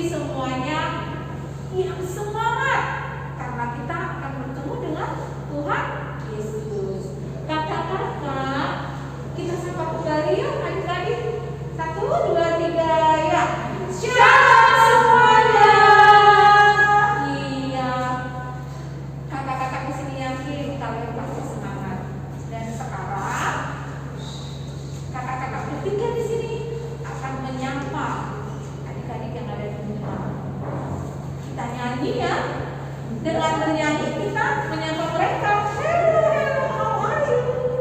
semuanya yang semangat karena kita akan bertemu dengan Tuhan Yesus. Kakak-kakak, kita sapa kembali yuk adik-adik. 1, 2, 3 ya. Shalom semuanya. Iya. Kakak-kakak di sini yakin kalian pasti semangat. Dan sekarang kakak-kakak berpikir di sini akan menyapa adik-adik yang ada di rumah. Kita nyanyi ya. Dengan bernyanyi kita menyapa mereka. Hello, hello, how are you?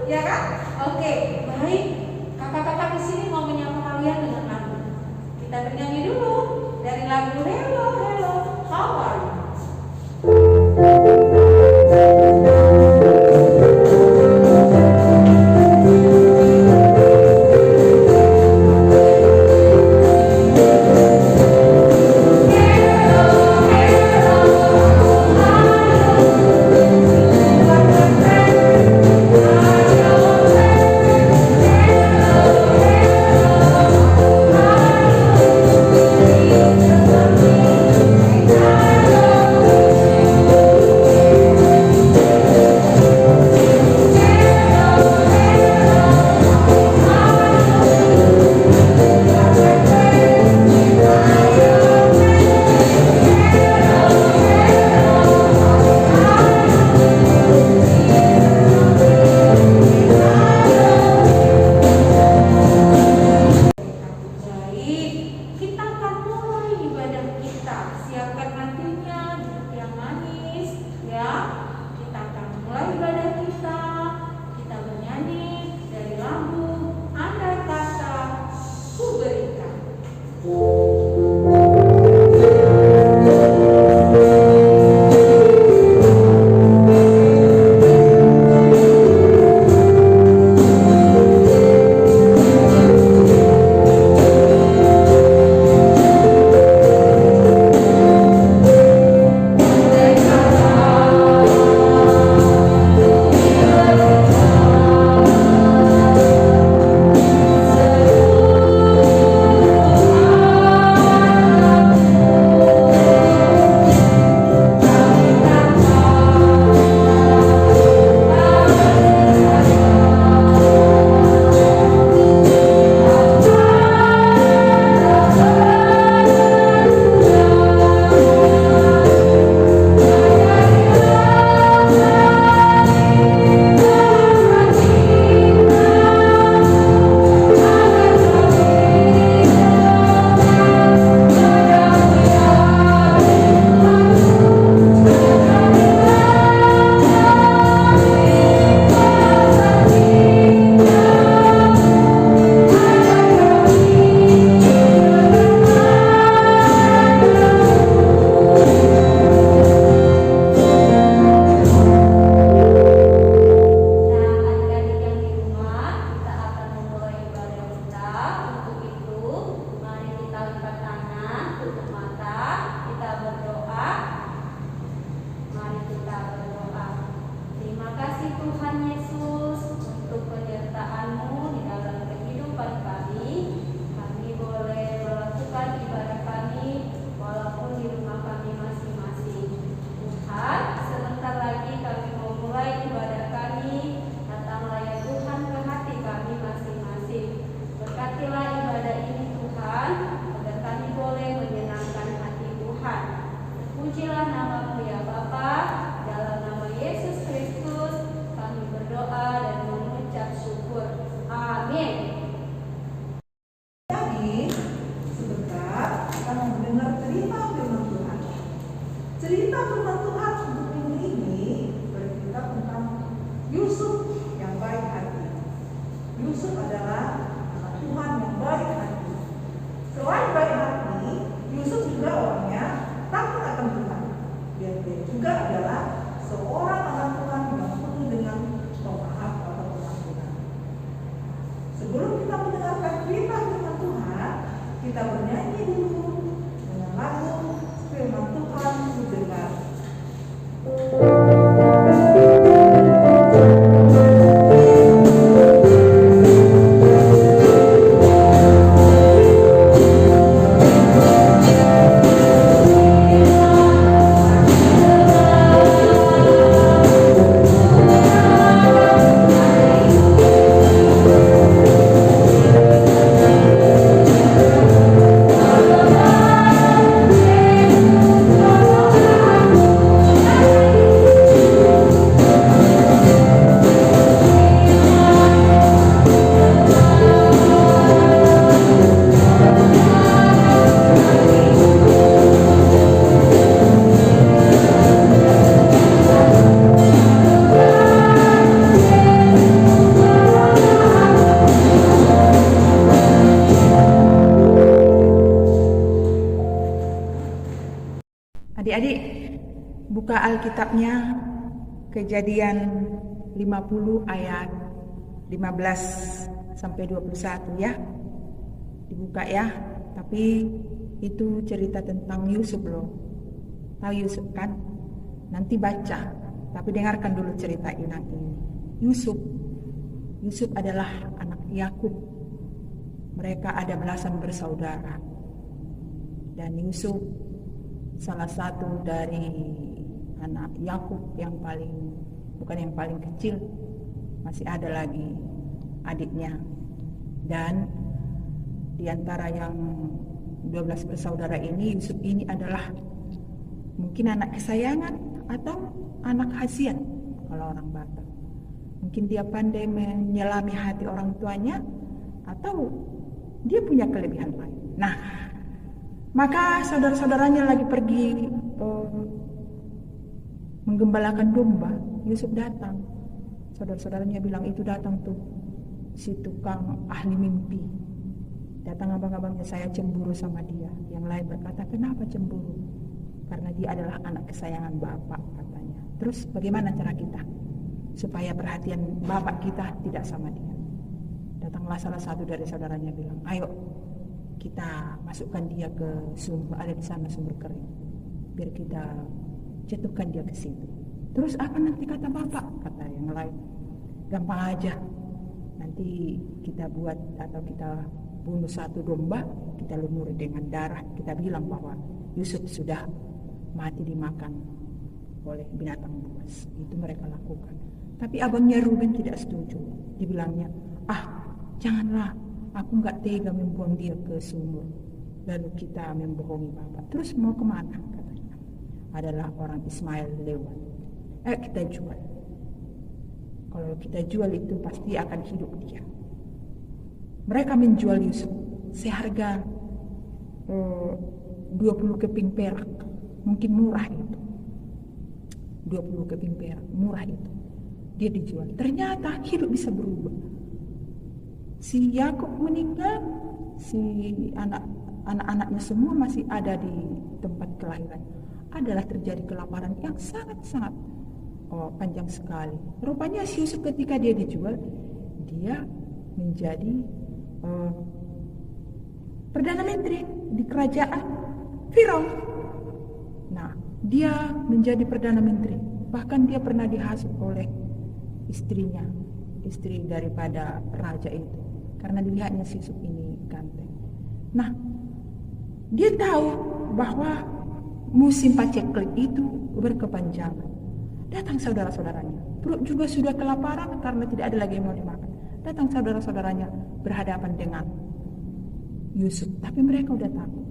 Ya kan? Oke, baik. Kakak-kakak di sini mau menyapa kalian dengan lagu. Kita bernyanyi dulu dari lagu Hello, hello, how are you? Adik-adik, buka Alkitabnya, Kejadian 50 ayat 15 sampai 21 ya. Dibuka ya. Tapi itu cerita tentang Yusuf loh. Tahu Yusuf kan? Nanti baca. Tapi dengarkan dulu cerita ini. Yusuf adalah anak Yakub. Mereka ada belasan bersaudara. Dan Yusuf salah satu dari anak Yakub yang bukan yang paling kecil, masih ada lagi adiknya. Dan di antara yang 12 bersaudara ini, Yusuf ini adalah mungkin anak kesayangan atau anak hasian kalau orang Batak. Mungkin dia pandai menyelami hati orang tuanya atau dia punya kelebihan lain. Nah, maka saudara-saudaranya lagi pergi menggembalakan domba. Yusuf datang. Saudara-saudaranya bilang, itu datang tuh si tukang ahli mimpi. Datang abang-abangnya, saya cemburu sama dia. Yang lain berkata, kenapa cemburu? Karena dia adalah anak kesayangan bapak, katanya. Terus bagaimana cara kita supaya perhatian bapak kita tidak sama dia? Datanglah salah satu dari saudaranya bilang, ayo kita masukkan dia ke sumber, ada di sana sumber kering, biar kita jatuhkan dia ke situ. Terus apa nanti kata bapak? Kata yang lain, gampang aja. Nanti kita buat atau kita bunuh satu domba, kita lumuri dengan darah, kita bilang bahwa Yusuf sudah mati dimakan oleh binatang buas. Itu mereka lakukan. Tapi abangnya Ruben tidak setuju. Dibilangnya, janganlah, aku nggak tega membuang dia ke sumur, lalu kita membohongi bapak. Terus mau kemana? Katanya, adalah orang Ismail lewat. Kita jual. Kalau kita jual itu pasti akan hidup dia. Mereka menjual Yusuf seharga 20 keping perak. Mungkin murah itu. 20 keping perak, murah itu. Dia dijual. Ternyata hidup bisa berubah. Si Yakub meninggal, si anak-anaknya semua masih ada di tempat kelahiran. Adalah terjadi kelaparan yang sangat-sangat panjang sekali. Rupanya si Yusuf ketika dia dijual, dia menjadi Perdana Menteri di kerajaan Firaun. Nah, dia menjadi Perdana Menteri. Bahkan dia pernah dihasut oleh istrinya, istri daripada raja itu, karena dilihatnya si Yusuf ini ganteng. Nah, dia tahu bahwa musim paceklik itu berkepanjangan. Datang saudara-saudaranya, perut juga sudah kelaparan karena tidak ada lagi yang mau dimakan. Datang saudara-saudaranya berhadapan dengan Yusuf, tapi mereka udah takut.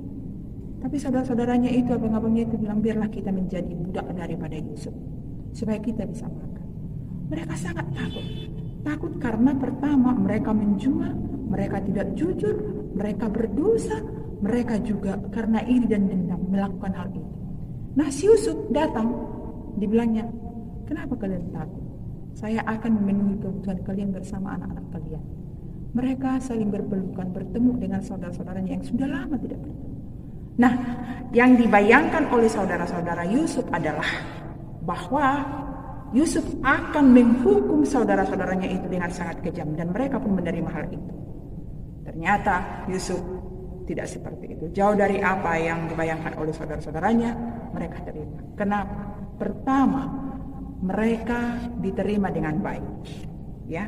Tapi saudara-saudaranya itu, abang-abangnya itu bilang, biarlah kita menjadi budak daripada Yusuf, supaya kita bisa makan. Mereka sangat takut. Takut karena pertama mereka menjual, mereka tidak jujur, mereka berdosa, mereka juga karena iri dan dendam melakukan hal itu. Nah, si Yusuf datang, dibilangnya, kenapa kalian takut? Saya akan memenuhi kebutuhan kalian bersama anak-anak kalian. Mereka saling berpelukan, bertemu dengan saudara-saudaranya yang sudah lama tidak bertemu. Nah, yang dibayangkan oleh saudara-saudara Yusuf adalah bahwa Yusuf akan menghukum saudara-saudaranya itu dengan sangat kejam, dan mereka pun menerima hal itu. Ternyata Yusuf tidak seperti itu. Jauh dari apa yang dibayangkan oleh saudara-saudaranya, mereka terima. Kenapa? Pertama, mereka diterima dengan baik. Ya,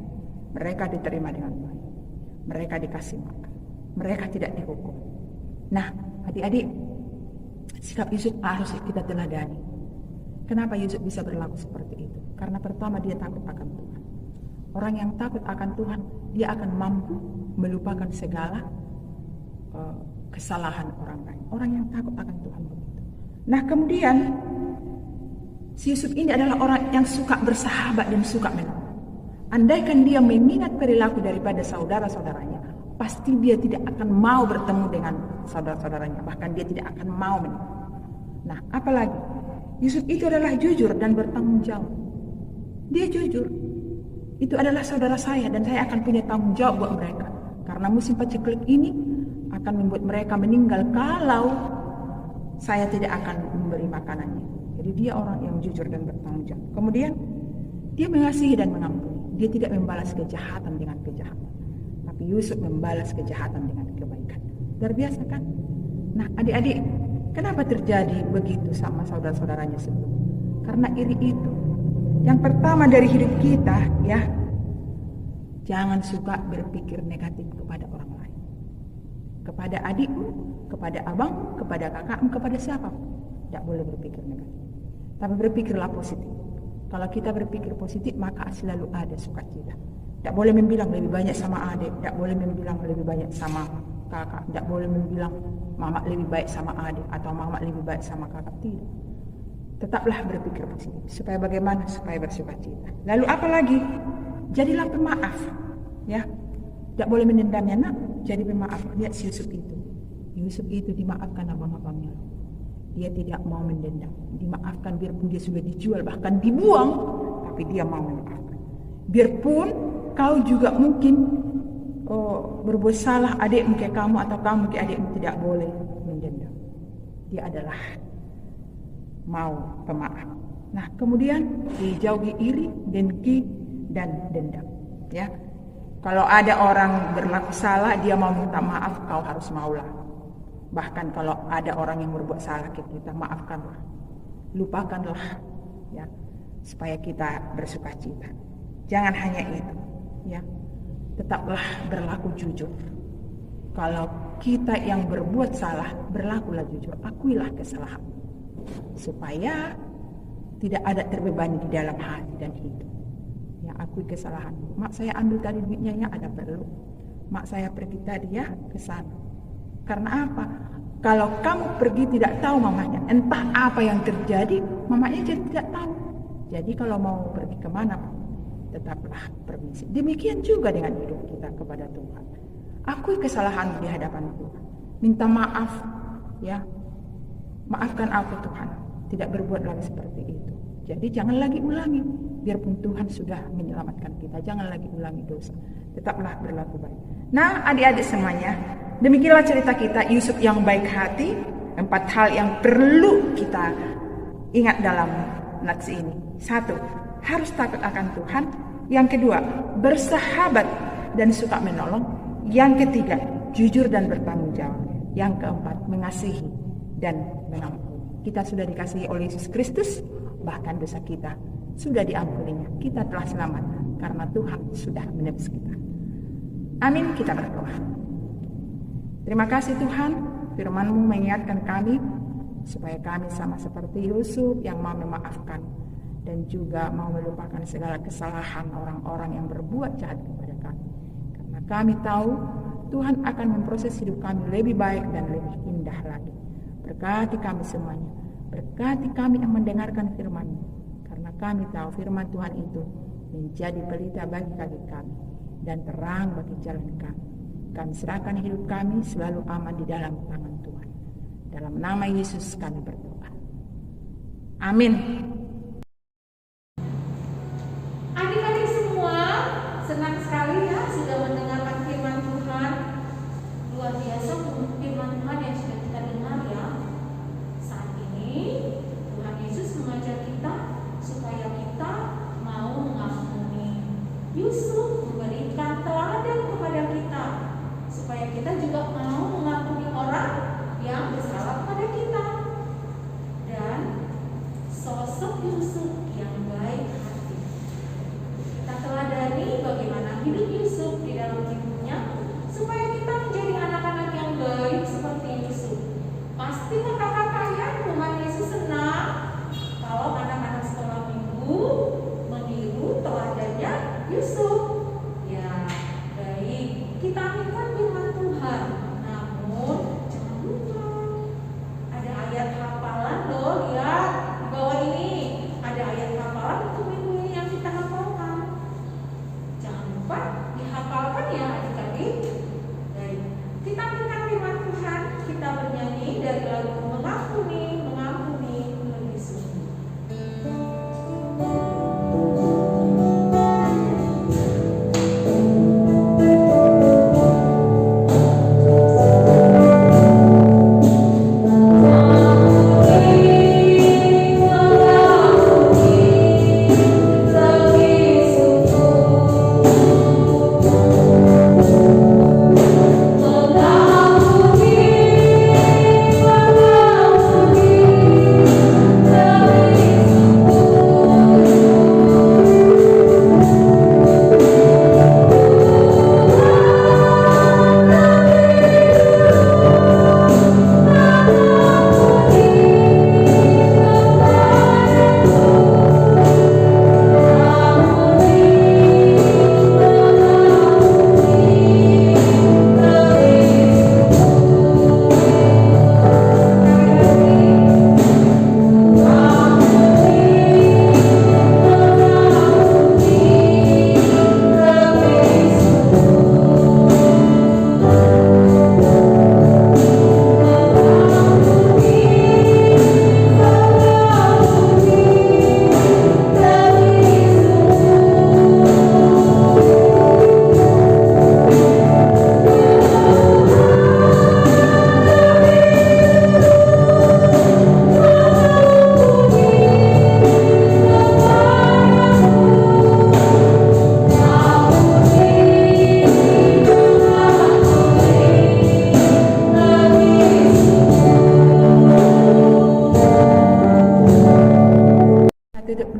mereka diterima dengan baik. Mereka dikasih makan. Mereka tidak dihukum. Nah, adik-adik, sikap Yusuf harus kita teladani. Kenapa Yusuf bisa berlaku seperti itu? Karena pertama, dia takut akan Tuhan. Orang yang takut akan Tuhan, dia akan mampu melupakan segala kesalahan orang lain. Orang yang takut akan Tuhan begitu. Nah, kemudian si Yusuf ini adalah orang yang suka bersahabat dan suka menolong. Andaikan dia mengingat perilaku daripada saudara-saudaranya, pasti dia tidak akan mau bertemu dengan saudara-saudaranya. Bahkan dia tidak akan mau menolong. Nah, apalagi Yusuf itu adalah jujur dan bertanggung jawab. Dia jujur. Itu adalah saudara saya dan saya akan punya tanggung jawab buat mereka. Karena musim paceklik ini akan membuat mereka meninggal kalau saya tidak akan memberi makanannya. Jadi dia orang yang jujur dan bertanggung jawab. Kemudian dia mengasihi dan mengampuni. Dia tidak membalas kejahatan dengan kejahatan, tapi Yusuf membalas kejahatan dengan kebaikan. Luar biasa kan? Nah adik-adik, kenapa terjadi begitu sama saudara-saudaranya sebelumnya? Karena iri itu. Yang pertama dari hidup kita, ya, jangan suka berpikir negatif kepada orang lain. Kepada adikmu, kepada abang, kepada kakakmu, kepada siapa. Tidak boleh berpikir negatif. Tapi berpikirlah positif. Kalau kita berpikir positif, maka selalu ada sukacita. Tidak boleh membilang lebih banyak sama adik, tidak boleh membilang lebih banyak sama kakak, tidak boleh membilang mama lebih baik sama adik atau mama lebih baik sama kakak. Tidak. Tetaplah berpikir positif. Supaya bagaimana? Supaya bersukacita. Lalu apa lagi? Jadilah pemaaf. Ya, tidak boleh mendendamnya. Nak, jadi pemaaf. Lihat si Yusuf itu. Yusuf itu dimaafkan abang-abangnya. Dia tidak mau mendendam, dimaafkan biarpun dia sudah dijual bahkan dibuang, tapi dia mau memaafkan. Biarpun kau juga mungkin berbuat salah adikmu ke kamu atau kamu ke adikmu, tidak boleh mendendam. Dia adalah mau pemaaf. Nah kemudian dijauhi iri, dengki dan dendam. Ya, kalau ada orang berlaku salah dia mau minta maaf, kau harus maulah. Bahkan kalau ada orang yang berbuat salah ke kita, maafkanlah, lupakanlah, ya, supaya kita bersukacita. Jangan hanya itu, ya, tetaplah berlaku jujur. Kalau kita yang berbuat salah, berlakulah jujur, akuilah kesalahan, supaya tidak ada terbebani di dalam hati dan hidup. Ya, akui kesalahan. Mak, saya ambil tadi duitnya, ya, ada perlu. Mak, saya pergi tadi, ya, ke sana. Karena apa? Kalau kamu pergi tidak tahu mamanya, entah apa yang terjadi, mamanya jadi tidak tahu. Jadi kalau mau pergi kemana, tetaplah permisi. Demikian juga dengan hidup kita kepada Tuhan. Akui kesalahan di hadapan Tuhan. Minta maaf, ya. Maafkan aku Tuhan, tidak berbuat lagi seperti itu. Jadi jangan lagi ulangi. Biarpun Tuhan sudah menyelamatkan kita, jangan lagi ulangi dosa. Tetaplah berlaku baik. Nah, adik-adik semuanya, demikianlah cerita kita Yusuf yang baik hati. 4 hal yang perlu kita ingat dalam nats ini. 1, harus takut akan Tuhan. Yang kedua, bersahabat dan suka menolong. Yang ketiga, jujur dan bertanggung jawab. Yang keempat, mengasihi dan mengampuni. Kita sudah dikasihi oleh Yesus Kristus, bahkan dosa kita sudah diampuninya. Kita telah selamat karena Tuhan sudah menebus kita. Amin, kita berdoa. Terima kasih Tuhan, firman-Mu mengingatkan kami supaya kami sama seperti Yusuf yang mau memaafkan dan juga mau melupakan segala kesalahan orang-orang yang berbuat jahat kepada kami. Karena kami tahu Tuhan akan memproses hidup kami lebih baik dan lebih indah lagi. Berkati kami semuanya, berkati kami yang mendengarkan firman-Mu. Karena kami tahu firman Tuhan itu menjadi pelita bagi kaki kami dan terang bagi jalan kami. Kami serahkan hidup kami selalu aman di dalam tangan Tuhan. Dalam nama Yesus kami berdoa. Amin. Adik-adik semua, senang sekali ya sudah mendengarkan firman Tuhan. Luar biasa firman Tuhan yang sudah kita dengar ya. Saat ini Tuhan Yesus mengajar kita supaya kita mau mengampuni. Yusuf memberikan teladan kepada kita supaya kita juga mau mengampuni orang yang bersalah pada kita. Dan sosok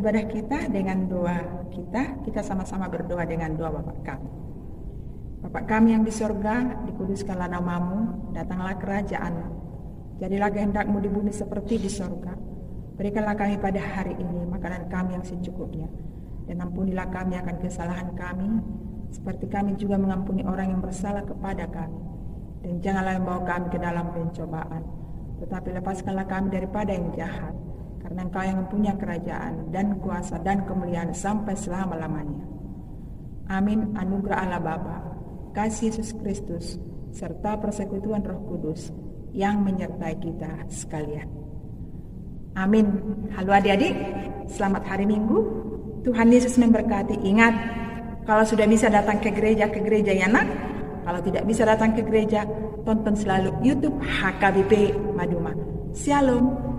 ibadah kita dengan doa kita. Kita sama-sama berdoa dengan doa Bapa kami. Bapa kami yang di sorga, dikuduskanlah namamu, datanglah kerajaanmu. Jadilah kehendak-mu di bumi seperti di sorga. Berikanlah kami pada hari ini makanan kami yang secukupnya. Dan ampunilah kami akan kesalahan kami, seperti kami juga mengampuni orang yang bersalah kepada kami. Dan janganlah membawa kami ke dalam pencobaan, tetapi lepaskanlah kami daripada yang jahat. Karena Engkau yang mempunyai kerajaan dan kuasa dan kemuliaan sampai selama-lamanya. Amin. Anugerah Allah Bapa, kasih Yesus Kristus, serta persekutuan Roh Kudus yang menyertai kita sekalian. Amin. Halo adik-adik, selamat hari Minggu. Tuhan Yesus memberkati. Ingat, kalau sudah bisa datang ke gereja ya nak. Kalau tidak bisa datang ke gereja, tonton selalu YouTube HKBP Maduma. Shalom.